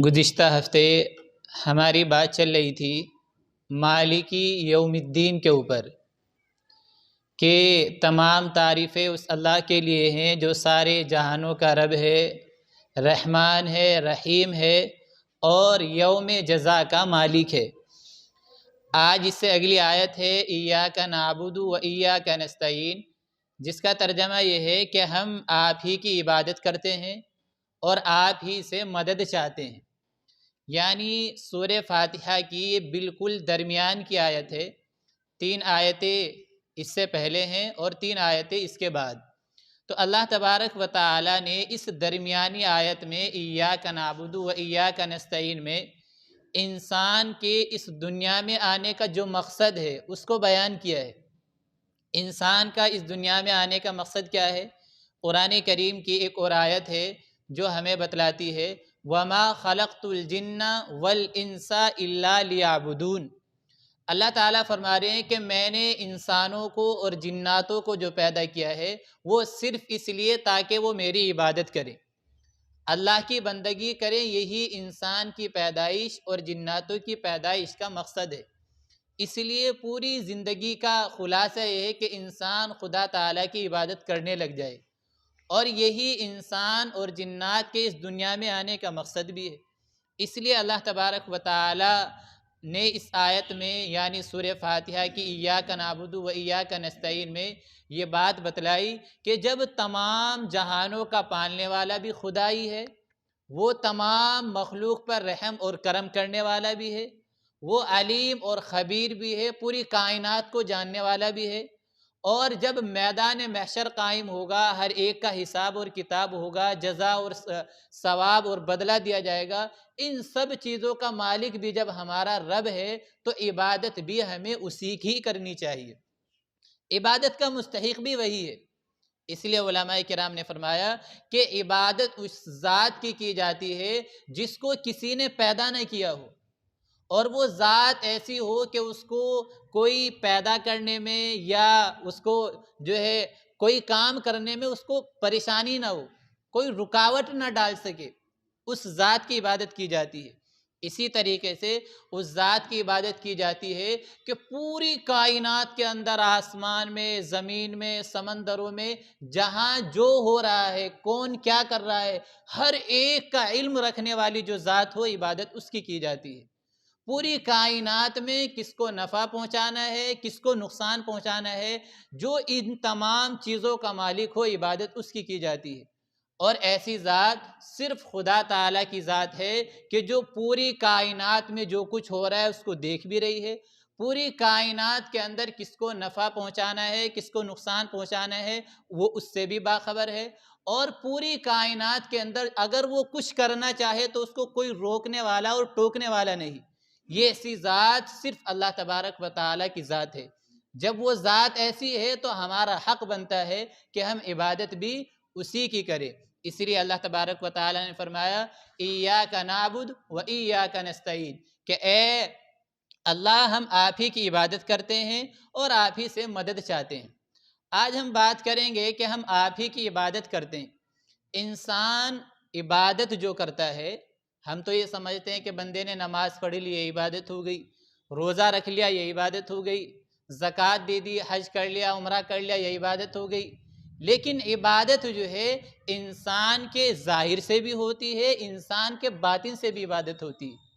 گزشتہ ہفتے ہماری بات چل رہی تھی مالکی یوم الدین کے اوپر کہ تمام تعریفیں اس اللہ کے لیے ہیں جو سارے جہانوں کا رب ہے، رحمان ہے، رحیم ہے اور یوم جزا کا مالک ہے۔ آج اس سے اگلی آیت ہے ایاک نعبد و ایاک نستعین، جس کا ترجمہ یہ ہے کہ ہم آپ ہی کی عبادت کرتے ہیں اور آپ ہی سے مدد چاہتے ہیں۔ یعنی سورہ فاتحہ کی یہ بالکل درمیان کی آیت ہے، 3 آیتیں اس سے پہلے ہیں اور 3 آیتیں اس کے بعد۔ تو اللہ تبارک و تعالی نے اس درمیانی آیت میں ایاک نعبد و ایاک نستعین میں انسان کے اس دنیا میں آنے کا جو مقصد ہے اس کو بیان کیا ہے۔ انسان کا اس دنیا میں آنے کا مقصد کیا ہے؟ قرآن کریم کی ایک اور آیت ہے جو ہمیں بتلاتی ہے وَمَا خَلَقْتُ الْجِنَّ وَالْإِنسَ إِلَّا لِيَعْبُدُونَ۔ اللہ تعالیٰ فرما رہے ہیں کہ میں نے انسانوں کو اور جناتوں کو جو پیدا کیا ہے وہ صرف اس لیے تاکہ وہ میری عبادت کریں، اللہ کی بندگی کریں۔ یہی انسان کی پیدائش اور جناتوں کی پیدائش کا مقصد ہے۔ اس لیے پوری زندگی کا خلاصہ یہ ہے کہ انسان خدا تعالیٰ کی عبادت کرنے لگ جائے، اور یہی انسان اور جنات کے اس دنیا میں آنے کا مقصد بھی ہے۔ اس لیے اللہ تبارک و تعالی نے اس آیت میں یعنی سورہ فاتحہ کی ایاک نعبد و ایاک نستعین میں یہ بات بتلائی کہ جب تمام جہانوں کا پالنے والا بھی خدا ہی ہے، وہ تمام مخلوق پر رحم اور کرم کرنے والا بھی ہے، وہ علیم اور خبیر بھی ہے، پوری کائنات کو جاننے والا بھی ہے، اور جب میدان محشر قائم ہوگا، ہر ایک کا حساب اور کتاب ہوگا، جزا اور ثواب اور بدلہ دیا جائے گا، ان سب چیزوں کا مالک بھی جب ہمارا رب ہے تو عبادت بھی ہمیں اسی کی کرنی چاہیے، عبادت کا مستحق بھی وہی ہے۔ اس لیے علماء کرام نے فرمایا کہ عبادت اس ذات کی جاتی ہے جس کو کسی نے پیدا نہ کیا ہو، اور وہ ذات ایسی ہو کہ اس کو کوئی پیدا کرنے میں یا اس کو جو ہے کوئی کام کرنے میں اس کو پریشانی نہ ہو، کوئی رکاوٹ نہ ڈال سکے، اس ذات کی عبادت کی جاتی ہے۔ اسی طریقے سے اس ذات کی عبادت کی جاتی ہے کہ پوری کائنات کے اندر، آسمان میں، زمین میں، سمندروں میں، جہاں جو ہو رہا ہے، کون کیا کر رہا ہے، ہر ایک کا علم رکھنے والی جو ذات ہو، عبادت اس کی جاتی ہے۔ پوری کائنات میں کس کو نفع پہنچانا ہے، کس کو نقصان پہنچانا ہے، جو ان تمام چیزوں کا مالک ہو، عبادت اس کی جاتی ہے۔ اور ایسی ذات صرف خدا تعالیٰ کی ذات ہے کہ جو پوری کائنات میں جو کچھ ہو رہا ہے اس کو دیکھ بھی رہی ہے، پوری کائنات کے اندر کس کو نفع پہنچانا ہے، کس کو نقصان پہنچانا ہے، وہ اس سے بھی باخبر ہے، اور پوری کائنات کے اندر اگر وہ کچھ کرنا چاہے تو اس کو کوئی روکنے والا اور ٹوکنے والا نہیں۔ یہ ایسی ذات صرف اللہ تبارک و تعالیٰ کی ذات ہے۔ جب وہ ذات ایسی ہے تو ہمارا حق بنتا ہے کہ ہم عبادت بھی اسی کی کریں۔ اس لیے اللہ تبارک و تعالیٰ نے فرمایا ایاک نعبد و ایاک نستعین، کہ اے اللہ ہم آپ ہی کی عبادت کرتے ہیں اور آپ ہی سے مدد چاہتے ہیں۔ آج ہم بات کریں گے کہ ہم آپ ہی کی عبادت کرتے ہیں۔ انسان عبادت جو کرتا ہے، ہم تو یہ سمجھتے ہیں کہ بندے نے نماز پڑھ لی یہ عبادت ہو گئی، روزہ رکھ لیا یہ عبادت ہو گئی، زکوٰۃ دے دی، حج کر لیا، عمرہ کر لیا یہ عبادت ہو گئی۔ لیکن عبادت جو ہے انسان کے ظاہر سے بھی ہوتی ہے، انسان کے باطن سے بھی عبادت ہوتی ہے۔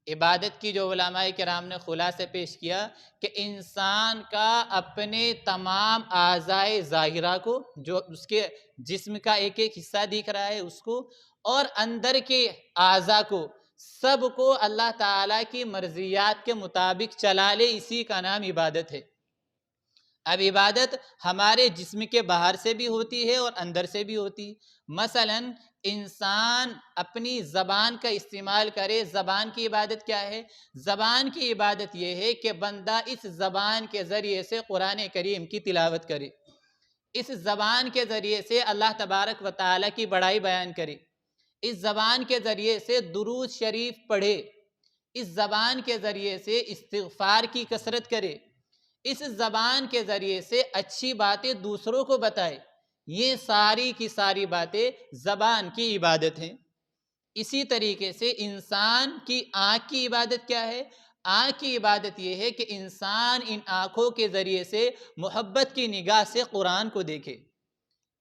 عبادت کی جو علماء کرام نے خلاصہ پیش کیا کہ انسان کا اپنے تمام اعضائے ظاہرہ کو، جو اس کے جسم کا ایک ایک حصہ دکھ رہا ہے اس کو، اور اندر کے اعضاء کو، سب کو اللہ تعالیٰ کی مرضیات کے مطابق چلا لے، اسی کا نام عبادت ہے۔ اب عبادت ہمارے جسم کے باہر سے بھی ہوتی ہے اور اندر سے بھی ہوتی ہے۔ مثلاً انسان اپنی زبان کا استعمال کرے، زبان کی عبادت کیا ہے؟ زبان کی عبادت یہ ہے کہ بندہ اس زبان کے ذریعے سے قرآن کریم کی تلاوت کرے، اس زبان کے ذریعے سے اللہ تبارک و تعالیٰ کی بڑائی بیان کرے، اس زبان کے ذریعے سے درود شریف پڑھے، اس زبان کے ذریعے سے استغفار کی کثرت کرے، اس زبان کے ذریعے سے اچھی باتیں دوسروں کو بتائے۔ یہ ساری کی ساری باتیں زبان کی عبادت ہیں۔ اسی طریقے سے انسان کی آنکھ کی عبادت کیا ہے؟ آنکھ کی عبادت یہ ہے کہ انسان ان آنکھوں کے ذریعے سے محبت کی نگاہ سے قرآن کو دیکھے،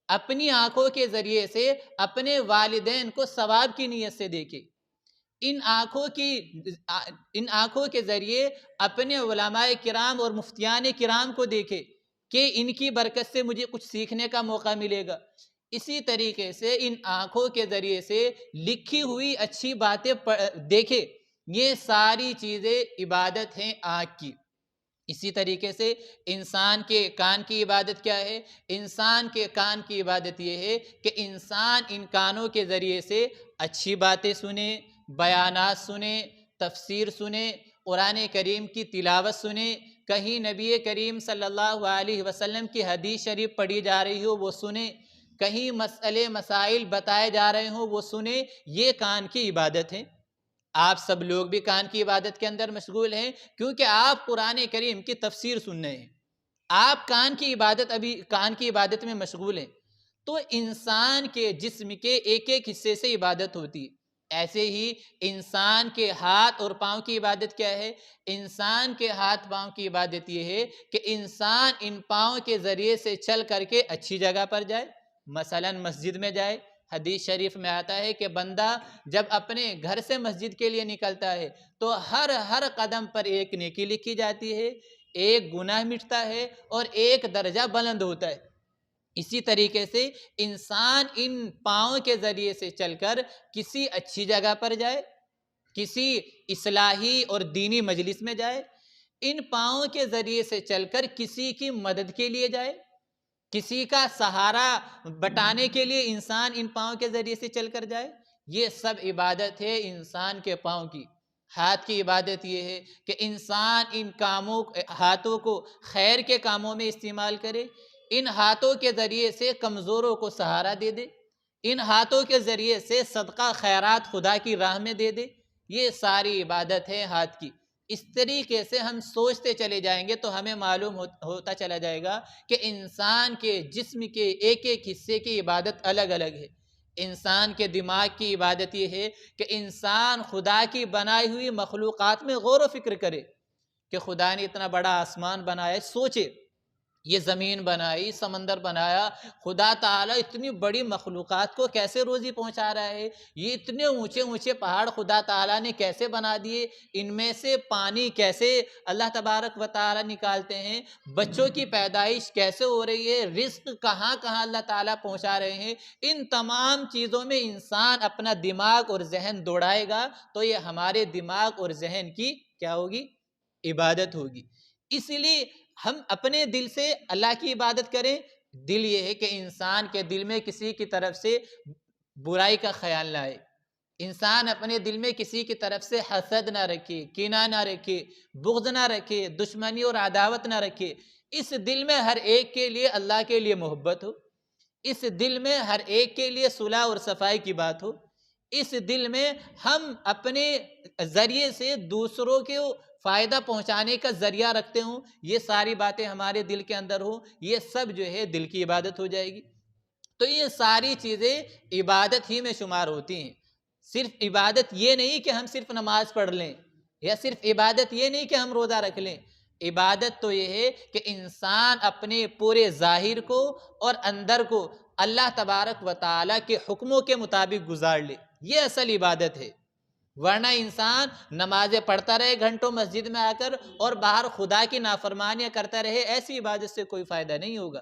اپنی آنکھوں کے ذریعے سے اپنے والدین کو ثواب کی نیت سے دیکھے، ان آنکھوں کے ذریعے اپنے علماء کرام اور مفتیان کرام کو دیکھے کہ ان کی برکت سے مجھے کچھ سیکھنے کا موقع ملے گا۔ اسی طریقے سے ان آنکھوں کے ذریعے سے لکھی ہوئی اچھی باتیں دیکھے، یہ ساری چیزیں عبادت ہیں آنکھ کی۔ اسی طریقے سے انسان کے کان کی عبادت کیا ہے؟ انسان کے کان کی عبادت یہ ہے کہ انسان ان کانوں کے ذریعے سے اچھی باتیں سنے، بیانات سنے، تفسیر سنے، قرآن کریم کی تلاوت سنے، کہیں نبی کریم صلی اللہ علیہ وسلم کی حدیث شریف پڑھی جا رہی ہو وہ سنے، کہیں مسئلے مسائل بتائے جا رہے ہوں وہ سنے، یہ کان کی عبادت ہے۔ آپ سب لوگ بھی کان کی عبادت کے اندر مشغول ہیں کیونکہ آپ قرآن کریم کی تفسیر سن رہے ہیں، آپ کان کی عبادت میں مشغول ہیں۔ تو انسان کے جسم کے ایک ایک حصے سے عبادت ہوتی ہے۔ ایسے ہی انسان کے ہاتھ اور پاؤں کی عبادت کیا ہے؟ انسان کے ہاتھ پاؤں کی عبادت یہ ہے کہ انسان ان پاؤں کے ذریعے سے چل کر کے اچھی جگہ پر جائے، مثلا مسجد میں جائے۔ حدیث شریف میں آتا ہے کہ بندہ جب اپنے گھر سے مسجد کے لیے نکلتا ہے تو ہر قدم پر ایک نیکی لکھی جاتی ہے، ایک گناہ مٹتا ہے اور ایک درجہ بلند ہوتا ہے۔ اسی طریقے سے انسان ان پاؤں کے ذریعے سے چل کر کسی اچھی جگہ پر جائے، کسی اصلاحی اور دینی مجلس میں جائے، ان پاؤں کے ذریعے سے چل کر کسی کی مدد کے لیے جائے، کسی کا سہارا بٹانے کے لیے انسان ان پاؤں کے ذریعے سے چل کر جائے، یہ سب عبادت ہے انسان کے پاؤں کی۔ ہاتھ کی عبادت یہ ہے کہ انسان ان ہاتھوں کو خیر کے کاموں میں استعمال کرے، ان ہاتھوں کے ذریعے سے کمزوروں کو سہارا دے دے، ان ہاتھوں کے ذریعے سے صدقہ خیرات خدا کی راہ میں دے دے، یہ ساری عبادت ہے ہاتھ کی۔ اس طریقے سے ہم سوچتے چلے جائیں گے تو ہمیں معلوم ہوتا چلا جائے گا کہ انسان کے جسم کے ایک ایک حصے کی عبادت الگ الگ ہے۔ انسان کے دماغ کی عبادت یہ ہے کہ انسان خدا کی بنائی ہوئی مخلوقات میں غور و فکر کرے کہ خدا نے اتنا بڑا آسمان بنایا، سوچے یہ زمین بنائی، سمندر بنایا، خدا تعالیٰ اتنی بڑی مخلوقات کو کیسے روزی پہنچا رہا ہے، یہ اتنے اونچے اونچے پہاڑ خدا تعالیٰ نے کیسے بنا دیے، ان میں سے پانی کیسے اللہ تبارک و تعالیٰ نکالتے ہیں، بچوں کی پیدائش کیسے ہو رہی ہے، رزق کہاں کہاں اللہ تعالیٰ پہنچا رہے ہیں، ان تمام چیزوں میں انسان اپنا دماغ اور ذہن دوڑائے گا تو یہ ہمارے دماغ اور ذہن کی کیا ہوگی؟ عبادت ہوگی۔ اس لیے ہم اپنے دل سے اللہ کی عبادت کریں۔ دل یہ ہے کہ انسان کے دل میں کسی کی طرف سے برائی کا خیال نہ آئے، انسان اپنے دل میں کسی کی طرف سے حسد نہ رکھے، کینہ نہ رکھے، بغض نہ رکھے، دشمنی اور عداوت نہ رکھے۔ اس دل میں ہر ایک کے لیے اللہ کے لیے محبت ہو، اس دل میں ہر ایک کے لیے صلح اور صفائی کی بات ہو، اس دل میں ہم اپنے ذریعے سے دوسروں کو فائدہ پہنچانے کا ذریعہ رکھتے ہوں، یہ ساری باتیں ہمارے دل کے اندر ہوں، یہ سب جو ہے دل کی عبادت ہو جائے گی۔ تو یہ ساری چیزیں عبادت ہی میں شمار ہوتی ہیں۔ صرف عبادت یہ نہیں کہ ہم صرف نماز پڑھ لیں، یا صرف عبادت یہ نہیں کہ ہم روزہ رکھ لیں، عبادت تو یہ ہے کہ انسان اپنے پورے ظاہر کو اور اندر کو اللہ تبارک و تعالیٰ کے حکموں کے مطابق گزار لے، یہ اصل عبادت ہے۔ ورنہ انسان نمازیں پڑھتا رہے گھنٹوں مسجد میں آ کر اور باہر خدا کی نافرمانیاں کرتا رہے، ایسی عبادت سے کوئی فائدہ نہیں ہوگا۔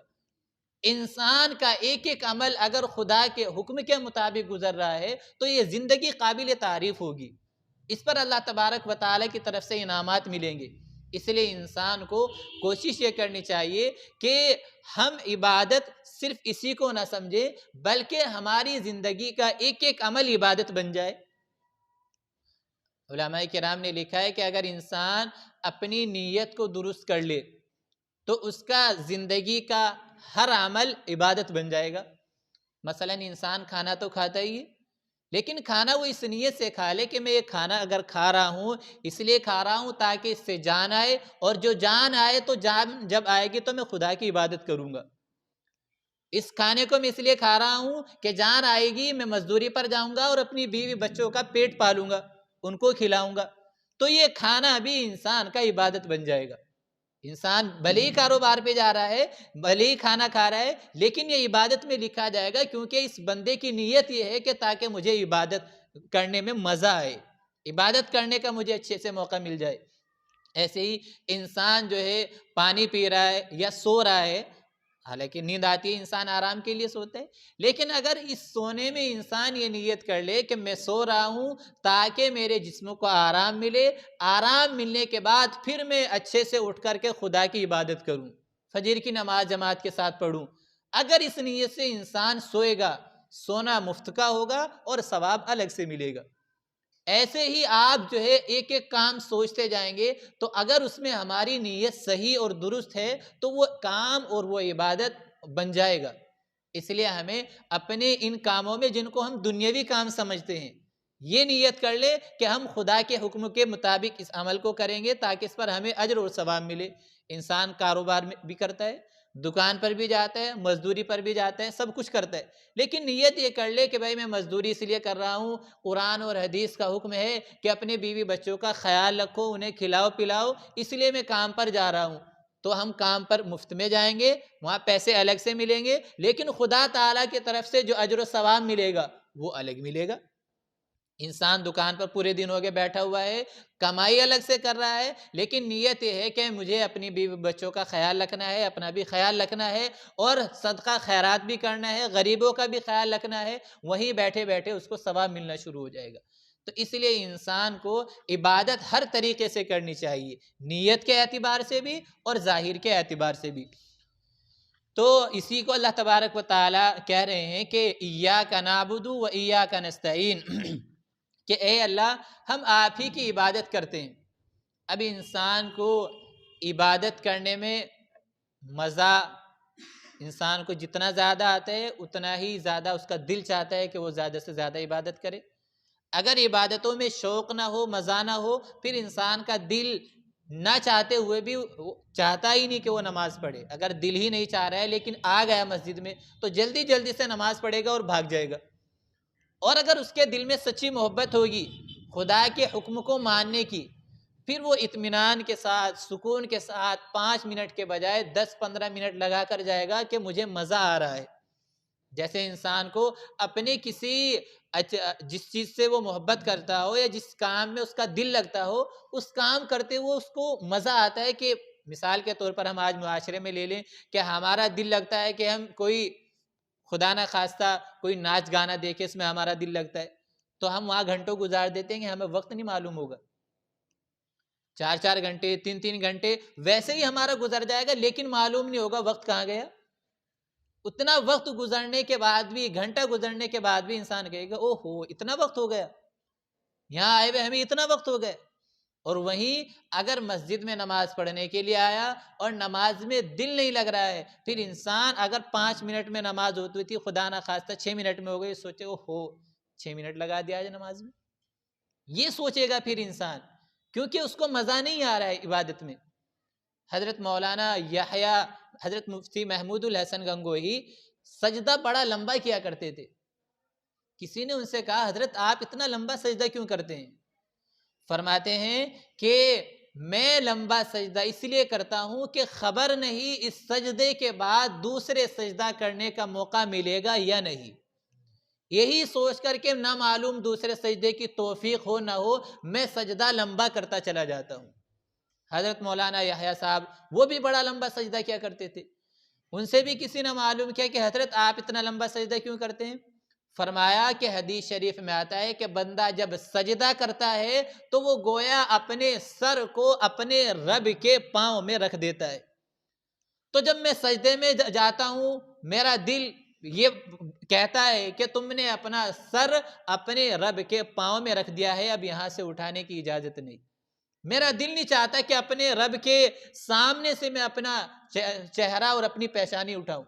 انسان کا ایک ایک عمل اگر خدا کے حکم کے مطابق گزر رہا ہے تو یہ زندگی قابل تعریف ہوگی، اس پر اللہ تبارک و تعالیٰ کی طرف سے انعامات ملیں گے۔ اس لیے انسان کو کوشش یہ کرنی چاہیے کہ ہم عبادت صرف اسی کو نہ سمجھے بلکہ ہماری زندگی کا ایک ایک عمل عبادت بن جائے۔ علماء کرام نے لکھا ہے کہ اگر انسان اپنی نیت کو درست کر لے تو اس کا زندگی کا ہر عمل عبادت بن جائے گا۔ مثلا انسان کھانا تو کھاتا ہی ہے، لیکن کھانا وہ اس نیت سے کھا لے کہ میں یہ کھانا اگر کھا رہا ہوں اس لیے کھا رہا ہوں تاکہ اس سے جان آئے، اور جو جان آئے تو جان جب آئے گی تو میں خدا کی عبادت کروں گا۔ اس کھانے کو میں اس لیے کھا رہا ہوں کہ جان آئے گی میں مزدوری پر جاؤں گا اور اپنی بیوی بچوں کا پیٹ پالوں گا، ان کو کھلاؤں گا، تو یہ کھانا بھی انسان کا عبادت بن جائے گا۔ انسان بھلے ہی کاروبار پہ جا رہا ہے، بھلے ہی کھانا کھا رہا ہے، لیکن یہ عبادت میں لکھا جائے گا، کیونکہ اس بندے کی نیت یہ ہے کہ تاکہ مجھے عبادت کرنے میں مزہ آئے، عبادت کرنے کا مجھے اچھے سے موقع مل جائے۔ ایسے ہی انسان جو ہے پانی پی رہا ہے یا سو رہا ہے، حالانکہ نیند آتی ہے انسان آرام کے لیے سوتا ہے، لیکن اگر اس سونے میں انسان یہ نیت کر لے کہ میں سو رہا ہوں تاکہ میرے جسم کو آرام ملے، آرام ملنے کے بعد پھر میں اچھے سے اٹھ کر کے خدا کی عبادت کروں، فجر کی نماز جماعت کے ساتھ پڑھوں، اگر اس نیت سے انسان سوئے گا، سونا مفت کا ہوگا اور ثواب الگ سے ملے گا۔ ایسے ہی آپ جو ہے ایک ایک کام سوچتے جائیں گے، تو اگر اس میں ہماری نیت صحیح اور درست ہے تو وہ کام اور وہ عبادت بن جائے گا۔ اس لیے ہمیں اپنے ان کاموں میں جن کو ہم دنیاوی کام سمجھتے ہیں، یہ نیت کر لے کہ ہم خدا کے حکم کے مطابق اس عمل کو کریں گے تاکہ اس پر ہمیں اجر اور ثواب ملے۔ انسان کاروبار میں بھی کرتا ہے، دکان پر بھی جاتا ہے، مزدوری پر بھی جاتا ہے، سب کچھ کرتا ہے، لیکن نیت یہ کر لے کہ بھائی میں مزدوری اس لیے کر رہا ہوں، قرآن اور حدیث کا حکم ہے کہ اپنے بیوی بچوں کا خیال رکھو، انہیں کھلاؤ پلاؤ، اس لیے میں کام پر جا رہا ہوں۔ تو ہم کام پر مفت میں جائیں گے، وہاں پیسے الگ سے ملیں گے، لیکن خدا تعالیٰ کی طرف سے جو اجر و ثواب ملے گا وہ الگ ملے گا۔ انسان دکان پر پورے دن ہو کے بیٹھا ہوا ہے، کمائی الگ سے کر رہا ہے، لیکن نیت یہ ہے کہ مجھے اپنی بیوی بچوں کا خیال رکھنا ہے، اپنا بھی خیال رکھنا ہے، اور صدقہ خیرات بھی کرنا ہے، غریبوں کا بھی خیال رکھنا ہے، وہیں بیٹھے بیٹھے اس کو ثواب ملنا شروع ہو جائے گا۔ تو اس لیے انسان کو عبادت ہر طریقے سے کرنی چاہیے، نیت کے اعتبار سے بھی اور ظاہر کے اعتبار سے بھی۔ تو اسی کو اللہ تبارک و تعالی کہہ رہے ہیں کہ ایاک نعبد و ایاک نستعین، کہ اے اللہ ہم آپ ہی کی عبادت کرتے ہیں۔ اب انسان کو عبادت کرنے میں مزہ انسان کو جتنا زیادہ آتا ہے اتنا ہی زیادہ اس کا دل چاہتا ہے کہ وہ زیادہ سے زیادہ عبادت کرے۔ اگر عبادتوں میں شوق نہ ہو، مزہ نہ ہو، پھر انسان کا دل نہ چاہتے ہوئے بھی چاہتا ہی نہیں کہ وہ نماز پڑھے۔ اگر دل ہی نہیں چاہ رہا ہے لیکن آ گیا مسجد میں تو جلدی جلدی سے نماز پڑھے گا اور بھاگ جائے گا۔ اور اگر اس کے دل میں سچی محبت ہوگی خدا کے حکم کو ماننے کی، پھر وہ اطمینان کے ساتھ، سکون کے ساتھ 5 منٹ کے بجائے 10-15 منٹ لگا کر جائے گا کہ مجھے مزہ آ رہا ہے۔ جیسے انسان کو اپنے کسی جس چیز سے وہ محبت کرتا ہو یا جس کام میں اس کا دل لگتا ہو، اس کام کرتے ہوئے اس کو مزہ آتا ہے، کہ مثال کے طور پر ہم آج معاشرے میں لے لیں کہ ہمارا دل لگتا ہے کہ ہم کوئی خدا نہ خواستہ کوئی ناچ گانا دیکھے، اس میں ہمارا دل لگتا ہے، تو ہم وہاں گھنٹوں گزار دیتے ہیں کہ ہمیں وقت نہیں معلوم ہوگا، 4-4 گھنٹے 3-3 گھنٹے ویسے ہی ہمارا گزر جائے گا، لیکن معلوم نہیں ہوگا وقت کہاں گیا۔ اتنا وقت گزرنے کے بعد بھی، گھنٹہ گزرنے کے بعد بھی انسان کہے گا او ہو اتنا وقت ہو گیا، یہاں آئے ہوئے ہمیں اتنا وقت ہو گئے۔ اور وہیں اگر مسجد میں نماز پڑھنے کے لیے آیا اور نماز میں دل نہیں لگ رہا ہے، پھر انسان اگر 5 منٹ میں نماز ہوتی تھی، خدا نہ خواستہ 6 منٹ میں ہو گئی، سوچے او ہو 6 منٹ لگا دیا آج نماز میں، یہ سوچے گا پھر انسان، کیونکہ اس کو مزہ نہیں آ رہا ہے عبادت میں۔ حضرت مولانا یحییٰ، حضرت مفتی محمود الحسن گنگوہی سجدہ بڑا لمبا کیا کرتے تھے۔ کسی نے ان سے کہا حضرت آپ اتنا لمبا سجدہ کیوں کرتے ہیں؟ فرماتے ہیں کہ میں لمبا سجدہ اس لیے کرتا ہوں کہ خبر نہیں اس سجدے کے بعد دوسرے سجدہ کرنے کا موقع ملے گا یا نہیں، یہی سوچ کر کے نہ معلوم دوسرے سجدے کی توفیق ہو نہ ہو، میں سجدہ لمبا کرتا چلا جاتا ہوں۔ حضرت مولانا یحییٰ صاحب وہ بھی بڑا لمبا سجدہ کیا کرتے تھے، ان سے بھی کسی نے معلوم کیا کہ حضرت آپ اتنا لمبا سجدہ کیوں کرتے ہیں؟ فرمایا کہ حدیث شریف میں آتا ہے کہ بندہ جب سجدہ کرتا ہے تو وہ گویا اپنے سر کو اپنے رب کے پاؤں میں رکھ دیتا ہے۔ تو جب میں سجدے میں جاتا ہوں میرا دل یہ کہتا ہے کہ تم نے اپنا سر اپنے رب کے پاؤں میں رکھ دیا ہے، اب یہاں سے اٹھانے کی اجازت نہیں۔ میرا دل نہیں چاہتا کہ اپنے رب کے سامنے سے میں اپنا چہرہ اور اپنی پیشانی اٹھاؤں۔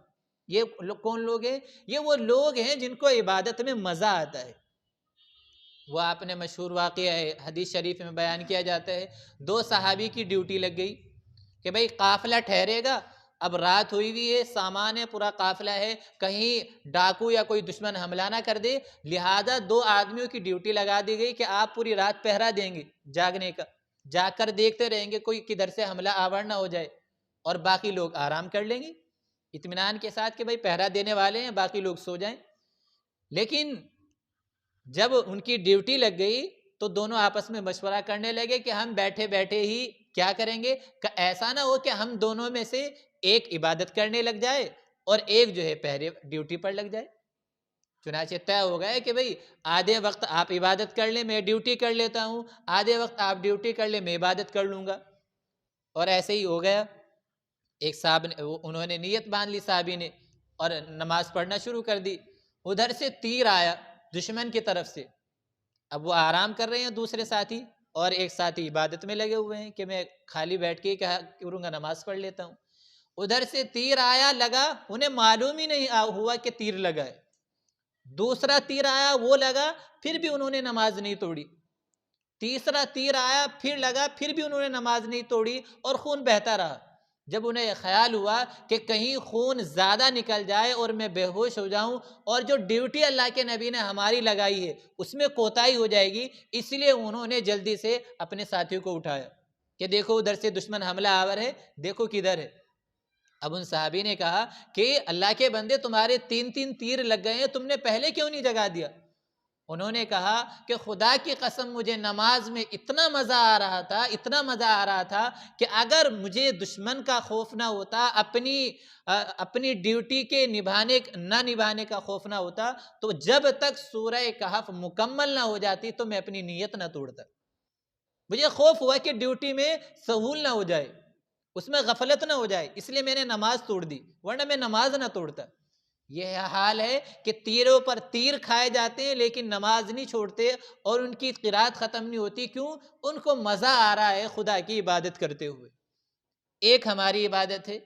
یہ کون لوگ ہیں؟ یہ وہ لوگ ہیں جن کو عبادت میں مزہ آتا ہے۔ وہ آپ نے مشہور واقعہ ہے، حدیث شریف میں بیان کیا جاتا ہے، 2 صحابی کی ڈیوٹی لگ گئی کہ بھئی قافلہ ٹھہرے گا اب رات ہوئی ہوئی ہے، سامان ہے، پورا قافلہ ہے، کہیں ڈاکو یا کوئی دشمن حملہ نہ کر دے، لہذا 2 آدمیوں کی ڈیوٹی لگا دی گئی کہ آپ پوری رات پہرا دیں گے جاگنے کا، جاگ کر دیکھتے رہیں گے کوئی کدھر سے حملہ آور نہ ہو جائے، اور باقی لوگ آرام کر لیں گے اطمینان کے ساتھ کہ بھائی پہرا دینے والے ہیں، باقی لوگ سو جائیں۔ لیکن جب ان کی ڈیوٹی لگ گئی تو دونوں آپس میں مشورہ کرنے لگے کہ ہم بیٹھے بیٹھے ہی کیا کریں گے، کہ ایسا نہ ہو کہ ہم دونوں میں سے ایک عبادت کرنے لگ جائے اور ایک جو ہے پہرے ڈیوٹی پر لگ جائے۔ چنانچہ طے ہو گئے کہ بھئی آدھے وقت آپ عبادت کر لیں، میں ڈیوٹی کر لیتا ہوں، آدھے وقت آپ ڈیوٹی کر لیں، میں عبادت کر لوں گا۔ اور ایسے ہی ہو گیا۔ ایک صاحب نے انہوں نے نیت باندھ لی صحابی نے اور نماز پڑھنا شروع کر دی۔ ادھر سے تیر آیا دشمن کی طرف سے، اب وہ آرام کر رہے ہیں دوسرے ساتھی، اور ایک ساتھی عبادت میں لگے ہوئے ہیں کہ میں خالی بیٹھ کے کیا کروں گا، نماز پڑھ لیتا ہوں۔ ادھر سے تیر آیا، لگا، انہیں معلوم ہی نہیں ہوا کہ تیر لگا ہے۔ دوسرا تیر آیا، وہ لگا، پھر بھی انہوں نے نماز نہیں توڑی۔ تیسرا تیر آیا، پھر لگا، پھر بھی انہوں نے نماز نہیں توڑی اور خون بہتا رہا۔ جب انہیں یہ خیال ہوا کہ کہیں خون زیادہ نکل جائے اور میں بے ہوش ہو جاؤں اور جو ڈیوٹی اللہ کے نبی نے ہماری لگائی ہے اس میں کوتاہی ہو جائے گی، اس لیے انہوں نے جلدی سے اپنے ساتھیوں کو اٹھایا کہ دیکھو ادھر سے دشمن حملہ آور ہے، دیکھو کدھر ہے۔ اب ان صحابی نے کہا کہ اللہ کے بندے تمہارے 3 تیر لگ گئے ہیں، تم نے پہلے کیوں نہیں جگا دیا؟ انہوں نے کہا کہ خدا کی قسم مجھے نماز میں اتنا مزہ آ رہا تھا، اتنا مزہ آ رہا تھا کہ اگر مجھے دشمن کا خوف نہ ہوتا، اپنی ڈیوٹی کے نہ نبھانے کا خوف نہ ہوتا، تو جب تک سورہ کہف مکمل نہ ہو جاتی تو میں اپنی نیت نہ توڑتا۔ مجھے خوف ہوا کہ ڈیوٹی میں سہول نہ ہو جائے، اس میں غفلت نہ ہو جائے، اس لیے میں نے نماز توڑ دی، ورنہ میں نماز نہ توڑتا۔ یہ حال ہے کہ تیروں پر تیر کھائے جاتے ہیں لیکن نماز نہیں چھوڑتے اور ان کی قرات ختم نہیں ہوتی، کیوں؟ ان کو مزہ آ رہا ہے خدا کی عبادت کرتے ہوئے۔ ایک ہماری عبادت ہے،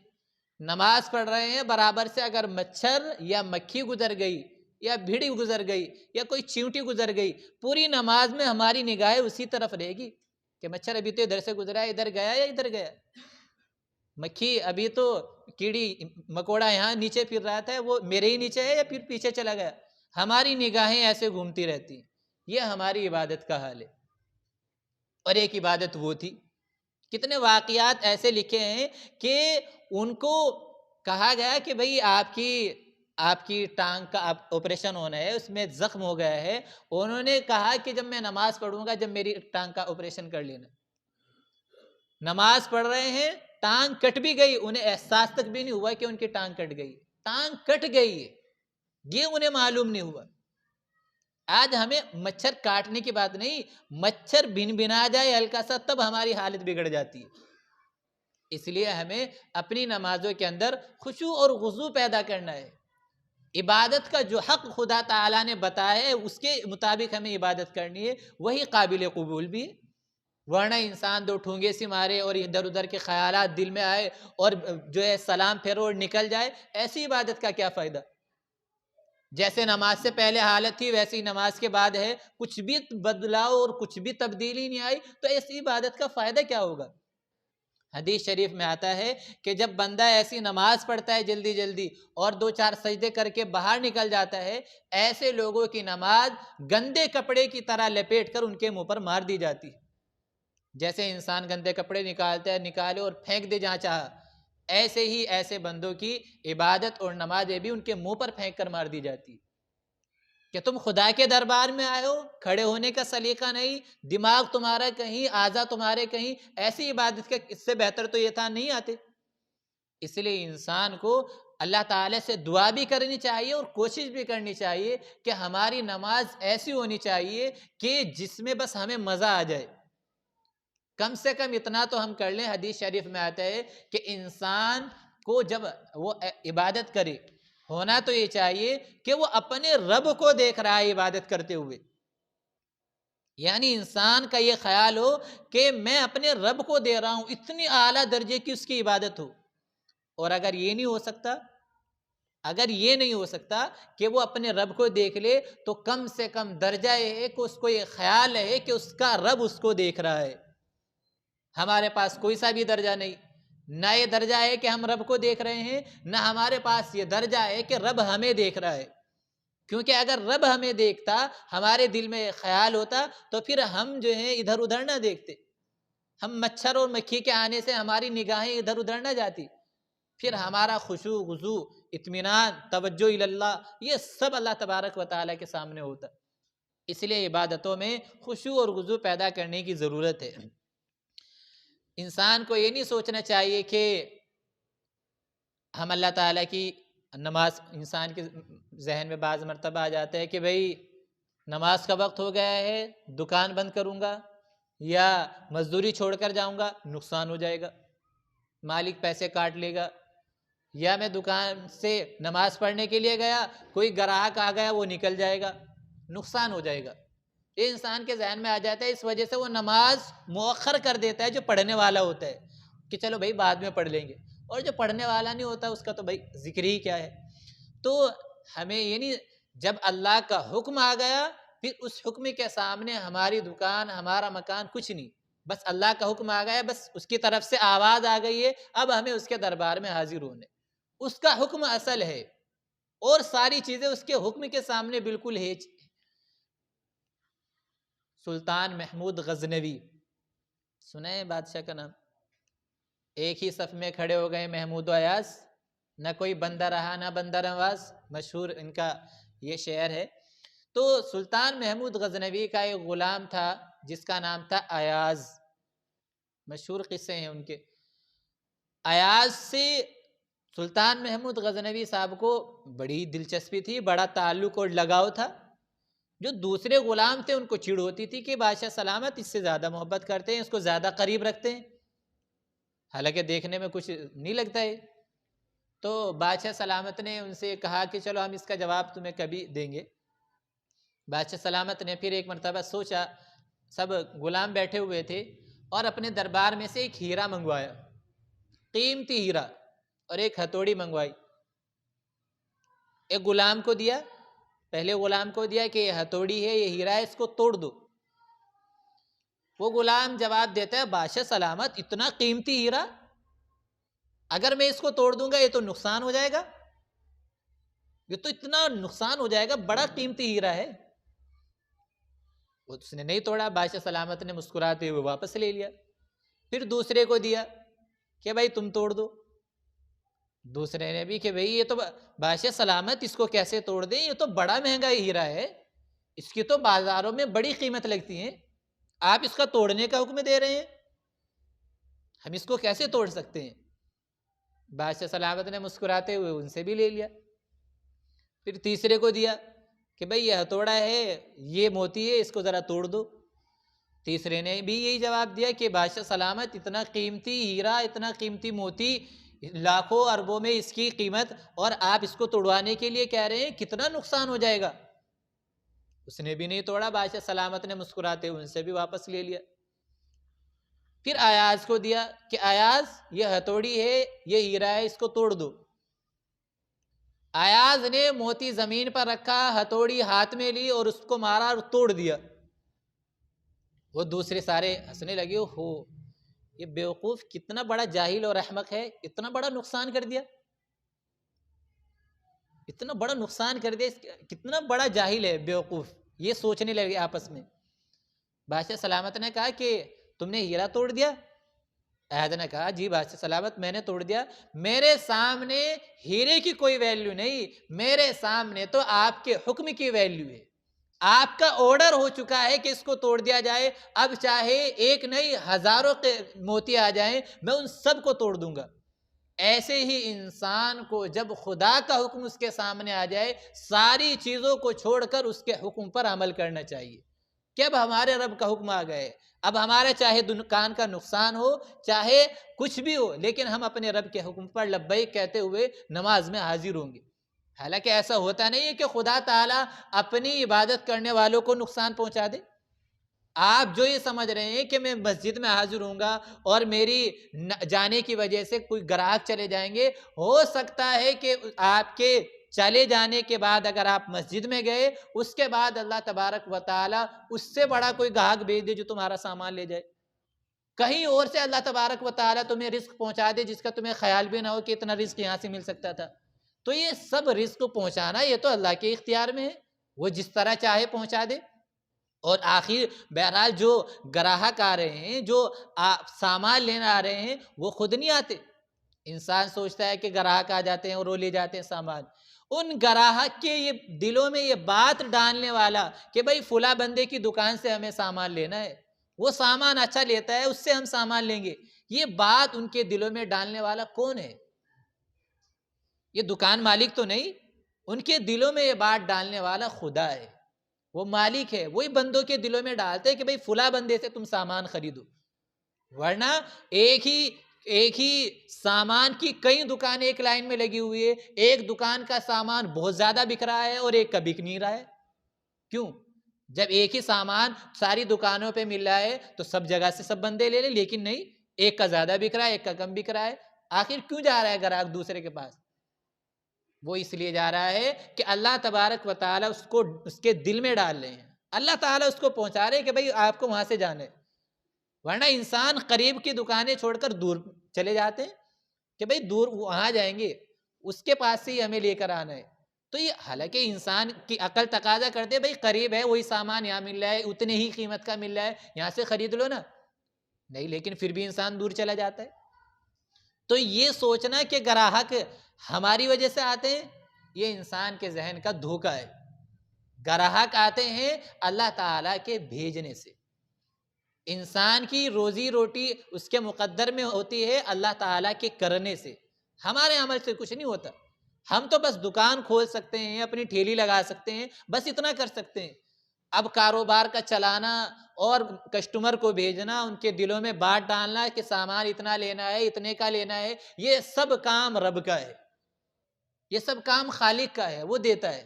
نماز پڑھ رہے ہیں، برابر سے اگر مچھر یا مکھی گزر گئی یا بھیڑی گزر گئی یا کوئی چیونٹی گزر گئی، پوری نماز میں ہماری نگاہیں اسی طرف رہے گی کہ مچھر ابھی تو ادھر سے گزرا ہے، ادھر گیا یا ادھر گیا، مکھی ابھی تو کیڑی مکوڑا یہاں نیچے پھر رہا تھا، وہ میرے ہی نیچے ہے یا پھر پیچھے چلا گیا، ہماری نگاہیں ایسے گھومتی رہتی ہیں۔ یہ ہماری عبادت کا حال ہے۔ اور ایک عبادت وہ تھی، کتنے واقعات ایسے لکھے ہیں کہ ان کو کہا گیا کہ بھئی آپ کی ٹانگ کا آپریشن ہونا ہے، اس میں زخم ہو گیا ہے، انہوں نے کہا کہ جب میں نماز پڑھوں گا جب میری ٹانگ کا آپریشن کر لینا۔ نماز پڑھ رہے ہیں، ٹانگ کٹ بھی گئی، انہیں احساس تک بھی نہیں ہوا کہ ان کی ٹانگ کٹ گئی، ٹانگ کٹ گئی ہے، یہ انہیں معلوم نہیں ہوا۔ آج ہمیں مچھر کاٹنے کی بات نہیں، مچھر بن بنا جائے ہلکا سا تب ہماری حالت بگڑ جاتی ہے۔ اس لیے ہمیں اپنی نمازوں کے اندر خشوع اور خضوع پیدا کرنا ہے۔ عبادت کا جو حق خدا تعالیٰ نے بتایا ہے اس کے مطابق ہمیں عبادت کرنی ہے، وہی قابل قبول بھی ہے۔ ورنہ انسان 2 ٹھونگے سے مارے اور ادھر ادھر کے خیالات دل میں آئے اور جو ہے سلام پھیرو اور نکل جائے، ایسی عبادت کا کیا فائدہ؟ جیسے نماز سے پہلے حالت تھی ویسی نماز کے بعد ہے، کچھ بھی بدلاؤ اور کچھ بھی تبدیلی نہیں آئی تو ایسی عبادت کا فائدہ کیا ہوگا؟ حدیث شریف میں آتا ہے کہ جب بندہ ایسی نماز پڑھتا ہے جلدی جلدی اور 2-4 سجدے کر کے باہر نکل جاتا ہے، ایسے لوگوں کی نماز گندے کپڑے کی طرح لپیٹ کر ان کے منہ پر مار دی جاتی ہے۔ جیسے انسان گندے کپڑے نکالتا ہے، نکالے اور پھینک دے جہاں چاہا، ایسے ہی ایسے بندوں کی عبادت اور نمازیں بھی ان کے منہ پر پھینک کر مار دی جاتی ہے کہ تم خدا کے دربار میں آئے ہو، کھڑے ہونے کا سلیقہ نہیں، دماغ تمہارا کہیں، اعضاء تمہارے کہیں، ایسی عبادت کا اس سے بہتر تو یہ تھا نہیں آتے۔ اس لیے انسان کو اللہ تعالیٰ سے دعا بھی کرنی چاہیے اور کوشش بھی کرنی چاہیے کہ ہماری نماز ایسی ہونی چاہیے کہ جس میں بس ہمیں مزہ آ جائے۔ کم سے کم اتنا تو ہم کر لیں، حدیث شریف میں آتا ہے کہ انسان کو جب وہ عبادت کرے ہونا تو یہ چاہیے کہ وہ اپنے رب کو دیکھ رہا ہے عبادت کرتے ہوئے، یعنی انسان کا یہ خیال ہو کہ میں اپنے رب کو دے رہا ہوں، اتنی اعلیٰ درجے کی اس کی عبادت ہو۔ اور اگر یہ نہیں ہو سکتا کہ وہ اپنے رب کو دیکھ لے تو کم سے کم درجہ یہ ہے کہ اس کو یہ خیال ہے کہ اس کا رب اس کو دیکھ رہا ہے۔ ہمارے پاس کوئی سا بھی درجہ نہیں، نہ یہ درجہ ہے کہ ہم رب کو دیکھ رہے ہیں، نہ ہمارے پاس یہ درجہ ہے کہ رب ہمیں دیکھ رہا ہے، کیونکہ اگر رب ہمیں دیکھتا، ہمارے دل میں خیال ہوتا تو پھر ہم جو ہیں ادھر ادھر نہ دیکھتے، ہم مچھر اور مکھی کے آنے سے ہماری نگاہیں ادھر ادھر نہ جاتی، پھر ہمارا خشوع خضوع، اطمینان، توجہ اللہ، یہ سب اللہ تبارک و تعالیٰ کے سامنے ہوتا۔ اس لیے عبادتوں میں خشوع اور خضوع پیدا کرنے کی ضرورت ہے۔ انسان کو یہ نہیں سوچنا چاہیے کہ ہم اللہ تعالیٰ کی نماز، انسان کے ذہن میں بعض مرتبہ آ جاتا ہے کہ بھئی نماز کا وقت ہو گیا ہے، دکان بند کروں گا یا مزدوری چھوڑ کر جاؤں گا، نقصان ہو جائے گا، مالک پیسے کاٹ لے گا، یا میں دکان سے نماز پڑھنے کے لیے گیا، کوئی گراہک آ گیا وہ نکل جائے گا، نقصان ہو جائے گا۔ یہ انسان کے ذہن میں آ جاتا ہے، اس وجہ سے وہ نماز مؤخر کر دیتا ہے جو پڑھنے والا ہوتا ہے کہ چلو بھائی بعد میں پڑھ لیں گے، اور جو پڑھنے والا نہیں ہوتا اس کا تو بھائی ذکر ہی کیا ہے۔ تو ہمیں یہ نہیں، جب اللہ کا حکم آ گیا پھر اس حکم کے سامنے ہماری دکان، ہمارا مکان کچھ نہیں، بس اللہ کا حکم آ گیا، بس اس کی طرف سے آواز آ گئی ہے، اب ہمیں اس کے دربار میں حاضر ہونے، اس کا حکم اصل ہے اور ساری چیزیں اس کے حکم کے سامنے بالکل ہے۔ سلطان محمود غزنوی، سنیں بادشاہ کا نام؟ ایک ہی صف میں کھڑے ہو گئے محمود و ایاز، نہ کوئی بندہ رہا نہ بندہ نواز، مشہور ان کا یہ شعر ہے۔ تو سلطان محمود غزنوی کا ایک غلام تھا جس کا نام تھا ایاز، مشہور قصے ہیں ان کے۔ ایاز سے سلطان محمود غزنوی صاحب کو بڑی دلچسپی تھی، بڑا تعلق اور لگاؤ تھا۔ جو دوسرے غلام تھے ان کو چڑ ہوتی تھی کہ بادشاہ سلامت اس سے زیادہ محبت کرتے ہیں، اس کو زیادہ قریب رکھتے ہیں، حالانکہ دیکھنے میں کچھ نہیں لگتا ہے۔ تو بادشاہ سلامت نے ان سے کہا کہ چلو ہم اس کا جواب تمہیں کبھی دیں گے۔ بادشاہ سلامت نے پھر ایک مرتبہ سوچا، سب غلام بیٹھے ہوئے تھے، اور اپنے دربار میں سے ایک ہیرا منگوایا، قیمتی ہیرا، اور ایک ہتھوڑی منگوائی، ایک غلام کو دیا، پہلے غلام کو دیا کہ یہ ہتھوڑی ہے، یہ ہیرا ہے، اس کو توڑ دو۔ وہ غلام جواب دیتا ہے، بادشاہ سلامت اتنا قیمتی ہیرا، اگر میں اس کو توڑ دوں گا یہ تو نقصان ہو جائے گا، یہ تو اتنا نقصان ہو جائے گا، بڑا قیمتی ہیرا ہے۔ اس نے نہیں توڑا، بادشاہ سلامت نے مسکراتے ہوئے واپس لے لیا۔ پھر دوسرے کو دیا کہ بھائی تم توڑ دو، دوسرے نے بھی کہ بھئی یہ تو بادشاہ سلامت اس کو کیسے توڑ دیں، یہ تو بڑا مہنگا ہیرا ہے، اس کی تو بازاروں میں بڑی قیمت لگتی ہے، آپ اس کا توڑنے کا حکم دے رہے ہیں، ہم اس کو کیسے توڑ سکتے ہیں؟ بادشاہ سلامت نے مسکراتے ہوئے ان سے بھی لے لیا۔ پھر تیسرے کو دیا کہ بھئی یہ ہتھوڑا ہے، یہ موتی ہے، اس کو ذرا توڑ دو۔ تیسرے نے بھی یہی جواب دیا کہ بادشاہ سلامت اتنا قیمتی ہیرا، اتنا قیمتی موتی، لاکھوں اربوں میں اس کی قیمت، اور آپ اس کو توڑوانے کے لیے کہہ رہے ہیں، کتنا نقصان ہو جائے گا۔ اس نے بھی نہیں توڑا، بادشاہ سلامت نے مسکراتے ان سے بھی واپس لے لیا۔ پھر ایاز کو دیا کہ ایاز یہ ہتھوڑی ہے، یہ ہیرا ہے، اس کو توڑ دو۔ ایاز نے موتی زمین پر رکھا، ہتھوڑی ہاتھ میں لی اور اس کو مارا اور توڑ دیا۔ وہ دوسرے سارے ہنسنے لگے، ہو یہ بیوقوف کتنا بڑا جاہل اور احمق ہے، اتنا بڑا نقصان کر دیا، اتنا بڑا نقصان کر دیا، کتنا بڑا جاہل ہے، بیوقوف، یہ سوچنے لگے آپس میں۔ بادشاہ سلامت نے کہا کہ تم نے ہیرا توڑ دیا؟ ایاز نے کہا جی بادشاہ سلامت میں نے توڑ دیا، میرے سامنے ہیرے کی کوئی ویلیو نہیں، میرے سامنے تو آپ کے حکم کی ویلیو ہے، آپ کا آرڈر ہو چکا ہے کہ اس کو توڑ دیا جائے، اب چاہے ایک نہیں ہزاروں کے موتی آ جائیں میں ان سب کو توڑ دوں گا۔ ایسے ہی انسان کو جب خدا کا حکم اس کے سامنے آ جائے، ساری چیزوں کو چھوڑ کر اس کے حکم پر عمل کرنا چاہیے کہ اب ہمارے رب کا حکم آ گئے، اب ہمارا چاہے دکان کا نقصان ہو، چاہے کچھ بھی ہو، لیکن ہم اپنے رب کے حکم پر لبیک کہتے ہوئے نماز میں حاضر ہوں گے۔ حالانکہ ایسا ہوتا نہیں ہے کہ خدا تعالیٰ اپنی عبادت کرنے والوں کو نقصان پہنچا دے۔ آپ جو یہ سمجھ رہے ہیں کہ میں مسجد میں حاضر ہوں گا اور میری جانے کی وجہ سے کوئی گراہک چلے جائیں گے، ہو سکتا ہے کہ آپ کے چلے جانے کے بعد اگر آپ مسجد میں گئے، اس کے بعد اللہ تبارک و تعالیٰ اس سے بڑا کوئی گاہک بھیج دے جو تمہارا سامان لے جائے۔ کہیں اور سے اللہ تبارک و تعالیٰ تمہیں رزق پہنچا دے جس کا تمہیں خیال بھی نہ ہو کہ اتنا رزق یہاں سے مل سکتا تھا. تو یہ سب رزق پہنچانا یہ تو اللہ کے اختیار میں ہے، وہ جس طرح چاہے پہنچا دے. اور آخر بہرحال جو گراہک آ رہے ہیں، جو سامان لینے آ رہے ہیں، وہ خود نہیں آتے. انسان سوچتا ہے کہ گراہک آ جاتے ہیں اور وہ لے جاتے ہیں سامان. ان گراہک کے یہ دلوں میں یہ بات ڈالنے والا کہ بھائی فلاں بندے کی دکان سے ہمیں سامان لینا ہے، وہ سامان اچھا لیتا ہے، اس سے ہم سامان لیں گے، یہ بات ان کے دلوں میں ڈالنے والا کون ہے؟ یہ دکان مالک تو نہیں، ان کے دلوں میں یہ بات ڈالنے والا خدا ہے، وہ مالک ہے. وہی بندوں کے دلوں میں ڈالتے کہ بھئی فلاں بندے سے تم سامان خریدو. ورنہ ایک ہی سامان کی کئی دکانیں ایک لائن میں لگی ہوئی ہے، ایک دکان کا سامان بہت زیادہ بک رہا ہے اور ایک کا بک نہیں رہا ہے. کیوں؟ جب ایک ہی سامان ساری دکانوں پہ مل رہا ہے تو سب جگہ سے سب بندے لے لیں، لیکن نہیں، ایک کا زیادہ بک رہا ہے، ایک کا کم بک رہا ہے. آخر کیوں جا رہا ہے گراہک دوسرے کے پاس؟ وہ اس لیے جا رہا ہے کہ اللہ تبارک و تعالیٰ اس کے دل میں ڈال رہے ہیں، اللہ تعالیٰ اس کو پہنچا رہے ہیں کہ بھئی آپ کو وہاں سے جانا ہے. ورنہ انسان قریب کی دکانیں چھوڑ کر دور چلے جاتے ہیں کہ بھئی دور وہاں جائیں گے، اس کے پاس سے ہی ہمیں لے کر آنا ہے. تو یہ حالانکہ انسان کی عقل تقاضا کرتے بھئی قریب ہے، وہی سامان یہاں مل رہا ہے، اتنے ہی قیمت کا مل رہا ہے، یہاں سے خرید لو نا. نہیں، لیکن پھر بھی انسان دور چلا جاتا ہے. تو یہ سوچنا کہ گراہک ہماری وجہ سے آتے ہیں، یہ انسان کے ذہن کا دھوکہ ہے. گراہک آتے ہیں اللہ تعالیٰ کے بھیجنے سے. انسان کی روزی روٹی اس کے مقدر میں ہوتی ہے اللہ تعالیٰ کے کرنے سے، ہمارے عمل سے کچھ نہیں ہوتا. ہم تو بس دکان کھول سکتے ہیں، اپنی ٹھیلی لگا سکتے ہیں، بس اتنا کر سکتے ہیں. اب کاروبار کا چلانا اور کسٹمر کو بھیجنا، ان کے دلوں میں بات ڈالنا کہ سامان اتنا لینا ہے، اتنے کا لینا ہے، یہ سب کام رب کا ہے، یہ سب کام خالق کا ہے، وہ دیتا ہے.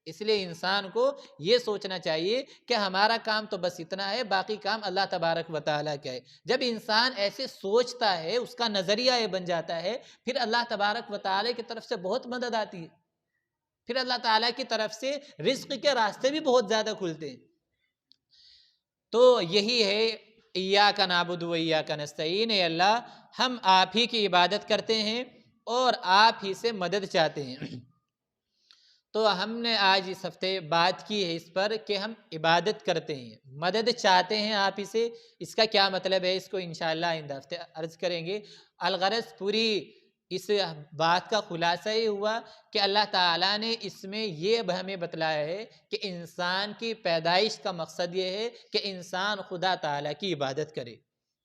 اس لیے انسان کو یہ سوچنا چاہیے کہ ہمارا کام تو بس اتنا ہے، باقی کام اللہ تبارک و تعالیٰ کا ہے. جب انسان ایسے سوچتا ہے، اس کا نظریہ یہ بن جاتا ہے، پھر اللہ تبارک و تعالیٰ کی طرف سے بہت مدد آتی ہے، پھر اللہ تعالیٰ کی طرف سے رزق کے راستے بھی بہت زیادہ کھلتے ہیں. تو یہی ہے ایاک نعبد و ایاک نستعین. اے اللہ، ہم آپ ہی کی عبادت کرتے ہیں اور آپ ہی سے مدد چاہتے ہیں. تو ہم نے آج اس ہفتے بات کی ہے اس پر کہ ہم عبادت کرتے ہیں، مدد چاہتے ہیں آپ ہی سے. اس کا کیا مطلب ہے، اس کو انشاءاللہ آئندہ ہفتے عرض کریں گے. الغرض پوری اس بات کا خلاصہ یہ ہوا کہ اللہ تعالیٰ نے اس میں یہ ہمیں بتلایا ہے کہ انسان کی پیدائش کا مقصد یہ ہے کہ انسان خدا تعالیٰ کی عبادت کرے.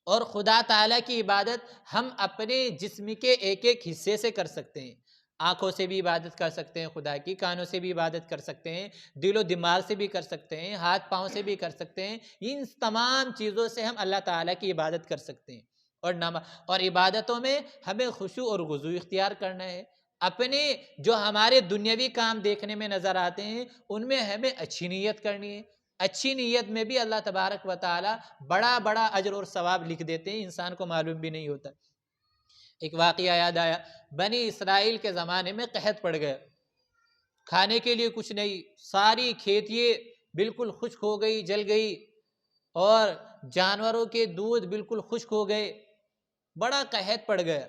اور خدا تعالیٰ کی عبادت ہم اپنے جسم کے ایک ایک حصے سے کر سکتے ہیں. آنکھوں سے بھی عبادت کر سکتے ہیں خدا کی، کانوں سے بھی عبادت کر سکتے ہیں، دل و دماغ سے بھی کر سکتے ہیں، ہاتھ پاؤں سے بھی کر سکتے ہیں. ان تمام چیزوں سے ہم اللہ تعالیٰ کی عبادت کر سکتے ہیں. اور عبادتوں میں ہمیں خشوع اور خضوع اختیار کرنا ہے. اپنے جو ہمارے دنیاوی کام دیکھنے میں نظر آتے ہیں ان میں ہمیں اچھی نیت کرنی ہے. اچھی نیت میں بھی اللہ تبارک و تعالیٰ بڑا بڑا اجر اور ثواب لکھ دیتے ہیں، انسان کو معلوم بھی نہیں ہوتا. ایک واقعہ یاد آیا، بنی اسرائیل کے زمانے میں قحط پڑ گیا، کھانے کے لیے کچھ نہیں، ساری کھیتیاں بالکل خشک ہو گئی، جل گئی، اور جانوروں کے دودھ بالکل خشک ہو گئے، بڑا قحط پڑ گیا.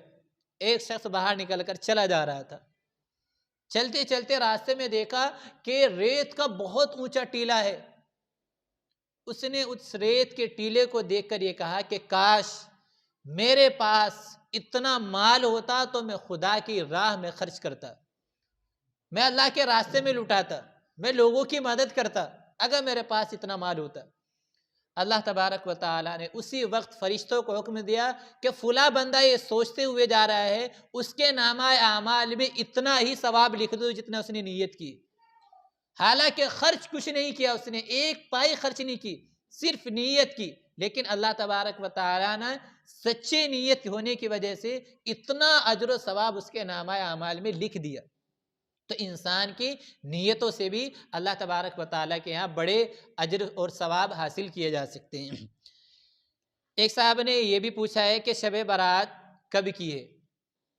ایک شخص باہر نکل کر چلا جا رہا تھا، چلتے چلتے راستے میں دیکھا کہ ریت کا بہت اونچا ٹیلہ ہے. اس نے اس ریت کے ٹیلے کو دیکھ کر یہ کہا کہ کاش میرے پاس اتنا مال ہوتا تو میں خدا کی راہ میں خرچ کرتا، میں اللہ کے راستے میں لٹاتا، میں لوگوں کی مدد کرتا اگر میرے پاس اتنا مال ہوتا. اللہ تبارک و تعالیٰ نے اسی وقت فرشتوں کو حکم دیا کہ فلاں بندہ یہ سوچتے ہوئے جا رہا ہے، اس کے نامہ اعمال میں اتنا ہی ثواب لکھ دو جتنا اس نے نیت کی. حالانکہ خرچ کچھ نہیں کیا، اس نے ایک پائی خرچ نہیں کی، صرف نیت کی، لیکن اللہ تبارک و تعالیٰ نے سچے نیت ہونے کی وجہ سے اتنا اجر و ثواب اس کے نامہ اعمال میں لکھ دیا. تو انسان کی نیتوں سے بھی اللہ تبارک و تعالیٰ کے یہاں بڑے اجر اور ثواب حاصل کیے جا سکتے ہیں. ایک صاحب نے یہ بھی پوچھا ہے کہ شب برات کب کی ہے؟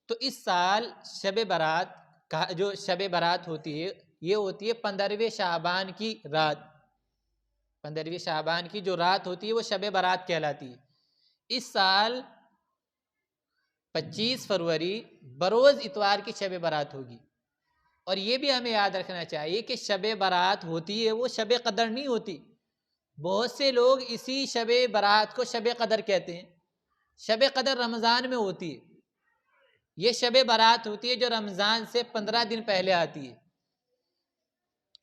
تو اس سال شب برات کا جو شب برات ہوتی ہے یہ ہوتی ہے 15ویں شعبان کی رات. 15ویں شعبان کی جو رات ہوتی ہے وہ شب برات کہلاتی ہے. اس سال 25 فروری بروز اتوار کی شب برات ہوگی، اور یہ بھی ہمیں یاد رکھنا چاہیے کہ شب برات ہوتی ہے وہ شب قدر نہیں ہوتی۔ بہت سے لوگ اسی شب برات کو شب قدر کہتے ہیں۔ شب قدر رمضان میں ہوتی ہے، یہ شب برات ہوتی ہے جو رمضان سے 15 دن پہلے آتی ہے۔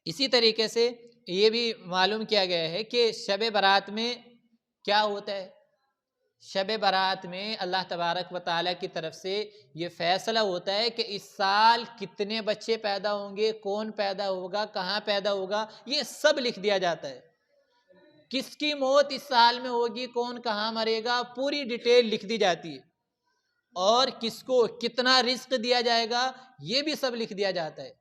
اسی طریقے سے یہ بھی معلوم کیا گیا ہے کہ شب برات میں کیا ہوتا ہے۔ شب برات میں اللہ تبارک و تعالیٰ کی طرف سے یہ فیصلہ ہوتا ہے کہ اس سال کتنے بچے پیدا ہوں گے، کون پیدا ہوگا، کہاں پیدا ہوگا، یہ سب لکھ دیا جاتا ہے۔ کس کی موت اس سال میں ہوگی، کون کہاں مرے گا، پوری ڈیٹیل لکھ دی جاتی ہے، اور کس کو کتنا رزق دیا جائے گا یہ بھی سب لکھ دیا جاتا ہے۔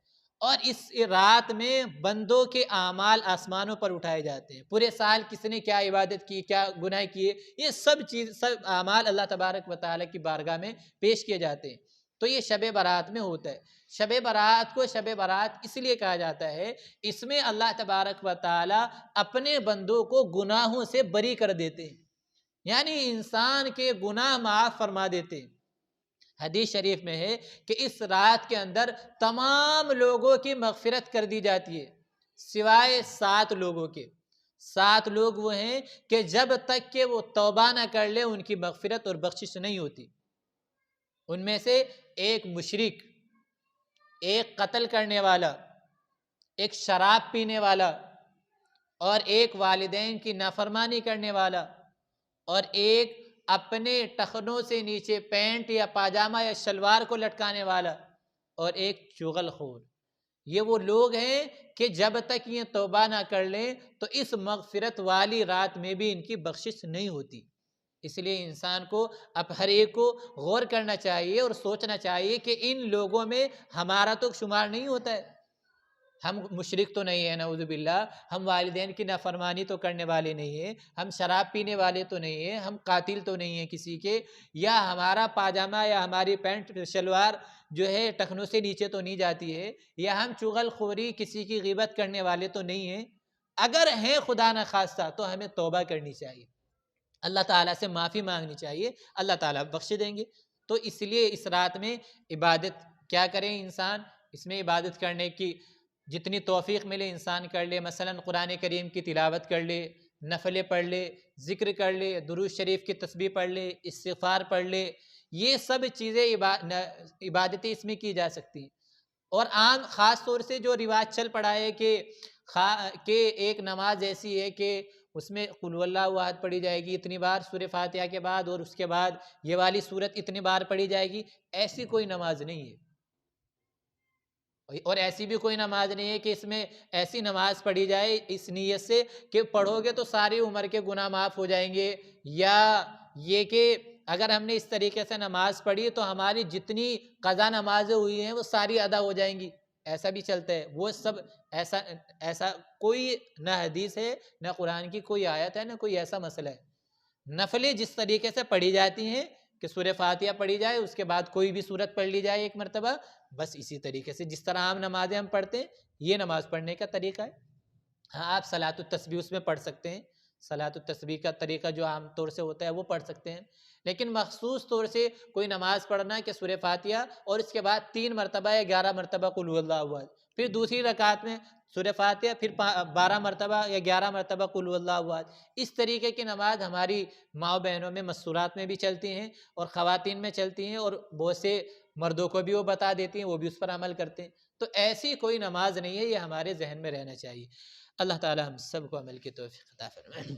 اور اس رات میں بندوں کے اعمال آسمانوں پر اٹھائے جاتے ہیں، پورے سال کس نے کیا عبادت کی، کیا گناہ کیے، یہ سب اعمال اللہ تبارک و تعالیٰ کی بارگاہ میں پیش کیے جاتے ہیں۔ تو یہ شب برات میں ہوتا ہے۔ شب برات کو شب برات اس لیے کہا جاتا ہے، اس میں اللہ تبارک و تعالیٰ اپنے بندوں کو گناہوں سے بری کر دیتے ہیں، یعنی انسان کے گناہ معاف فرما دیتے ہیں۔ حدیث شریف میں ہے کہ اس رات کے اندر تمام لوگوں کی مغفرت کر دی جاتی ہے سوائے 7 لوگوں کے۔ 7 لوگ وہ ہیں کہ جب تک کہ وہ توبہ نہ کر لے ان کی مغفرت اور بخشش نہیں ہوتی۔ ان میں سے ایک مشرک، ایک قتل کرنے والا، ایک شراب پینے والا، اور ایک والدین کی نافرمانی کرنے والا، اور ایک اپنے ٹخنوں سے نیچے پینٹ یا پاجامہ یا شلوار کو لٹکانے والا، اور ایک چغل خور۔ یہ وہ لوگ ہیں کہ جب تک یہ توبہ نہ کر لیں تو اس مغفرت والی رات میں بھی ان کی بخشش نہیں ہوتی۔ اس لیے انسان کو اب ہر ایک کو غور کرنا چاہیے اور سوچنا چاہیے کہ ان لوگوں میں ہمارا تو شمار نہیں ہوتا ہے۔ ہم مشرک تو نہیں ہیں نعوذ باللہ، ہم والدین کی نافرمانی تو کرنے والے نہیں ہیں، ہم شراب پینے والے تو نہیں ہیں، ہم قاتل تو نہیں ہیں کسی کے، یا ہمارا پاجامہ یا ہماری پینٹ شلوار جو ہے ٹخنوں سے نیچے تو نہیں جاتی ہے، یا ہم چغل خوری کسی کی غیبت کرنے والے تو نہیں ہیں۔ اگر ہیں خدا نخواستہ تو ہمیں توبہ کرنی چاہیے، اللہ تعالیٰ سے معافی مانگنی چاہیے، اللہ تعالیٰ بخش دیں گے۔ تو اس لیے اس رات میں عبادت کیا کریں انسان، اس میں عبادت کرنے کی جتنی توفیق ملے انسان کر لے۔ مثلا قرآن کریم کی تلاوت کر لے، نفلیں پڑھ لے، ذکر کر لے، درود شریف کی تسبیح پڑھ لے، استغفار پڑھ لے، یہ سب چیزیں عبادتیں اس میں کی جا سکتی ہیں۔ اور عام خاص طور سے جو رواج چل پڑا ہے کہ ایک نماز ایسی ہے کہ اس میں قل هو اللہ احد پڑھی جائے گی اتنی بار سورہ فاتحہ کے بعد، اور اس کے بعد یہ والی سورت اتنی بار پڑھی جائے گی، ایسی کوئی نماز نہیں ہے۔ اور ایسی بھی کوئی نماز نہیں ہے کہ اس میں ایسی نماز پڑھی جائے اس نیت سے کہ پڑھو گے تو ساری عمر کے گناہ معاف ہو جائیں گے، یا یہ کہ اگر ہم نے اس طریقے سے نماز پڑھی تو ہماری جتنی قضا نمازیں ہوئی ہیں وہ ساری ادا ہو جائیں گی، ایسا بھی چلتا ہے۔ وہ سب ایسا کوئی نہ حدیث ہے، نہ قرآن کی کوئی آیت ہے، نہ کوئی ایسا مسئلہ ہے۔ نفلیں جس طریقے سے پڑھی جاتی ہیں کہ سورہ فاتحہ پڑھی جائے، اس کے بعد کوئی بھی سورت پڑھ لی جائے ایک مرتبہ، بس اسی طریقے سے جس طرح عام نمازیں ہم پڑھتے ہیں یہ نماز پڑھنے کا طریقہ ہے۔ ہاں آپ صلاۃ التسبیح اس میں پڑھ سکتے ہیں، صلاۃ التسبیح کا طریقہ جو عام طور سے ہوتا ہے وہ پڑھ سکتے ہیں، لیکن مخصوص طور سے کوئی نماز پڑھنا کہ سورہ فاتحہ اور اس کے بعد 3 مرتبہ یا 11 مرتبہ قل هو اللہ احد، پھر دوسری رکعت میں سورہ فاتحہ، پھر 12 مرتبہ یا 11 مرتبہ قل هو اللہ احد، اس طریقے کی نماز ہماری ماؤں بہنوں میں مستورات میں بھی چلتی ہیں اور خواتین میں چلتی ہیں، اور بہت سے مردوں کو بھی وہ بتا دیتی ہیں، وہ بھی اس پر عمل کرتے ہیں۔ تو ایسی کوئی نماز نہیں ہے، یہ ہمارے ذہن میں رہنا چاہیے۔ اللہ تعالی ہم سب کو عمل کی توفیق عطا فرمائے۔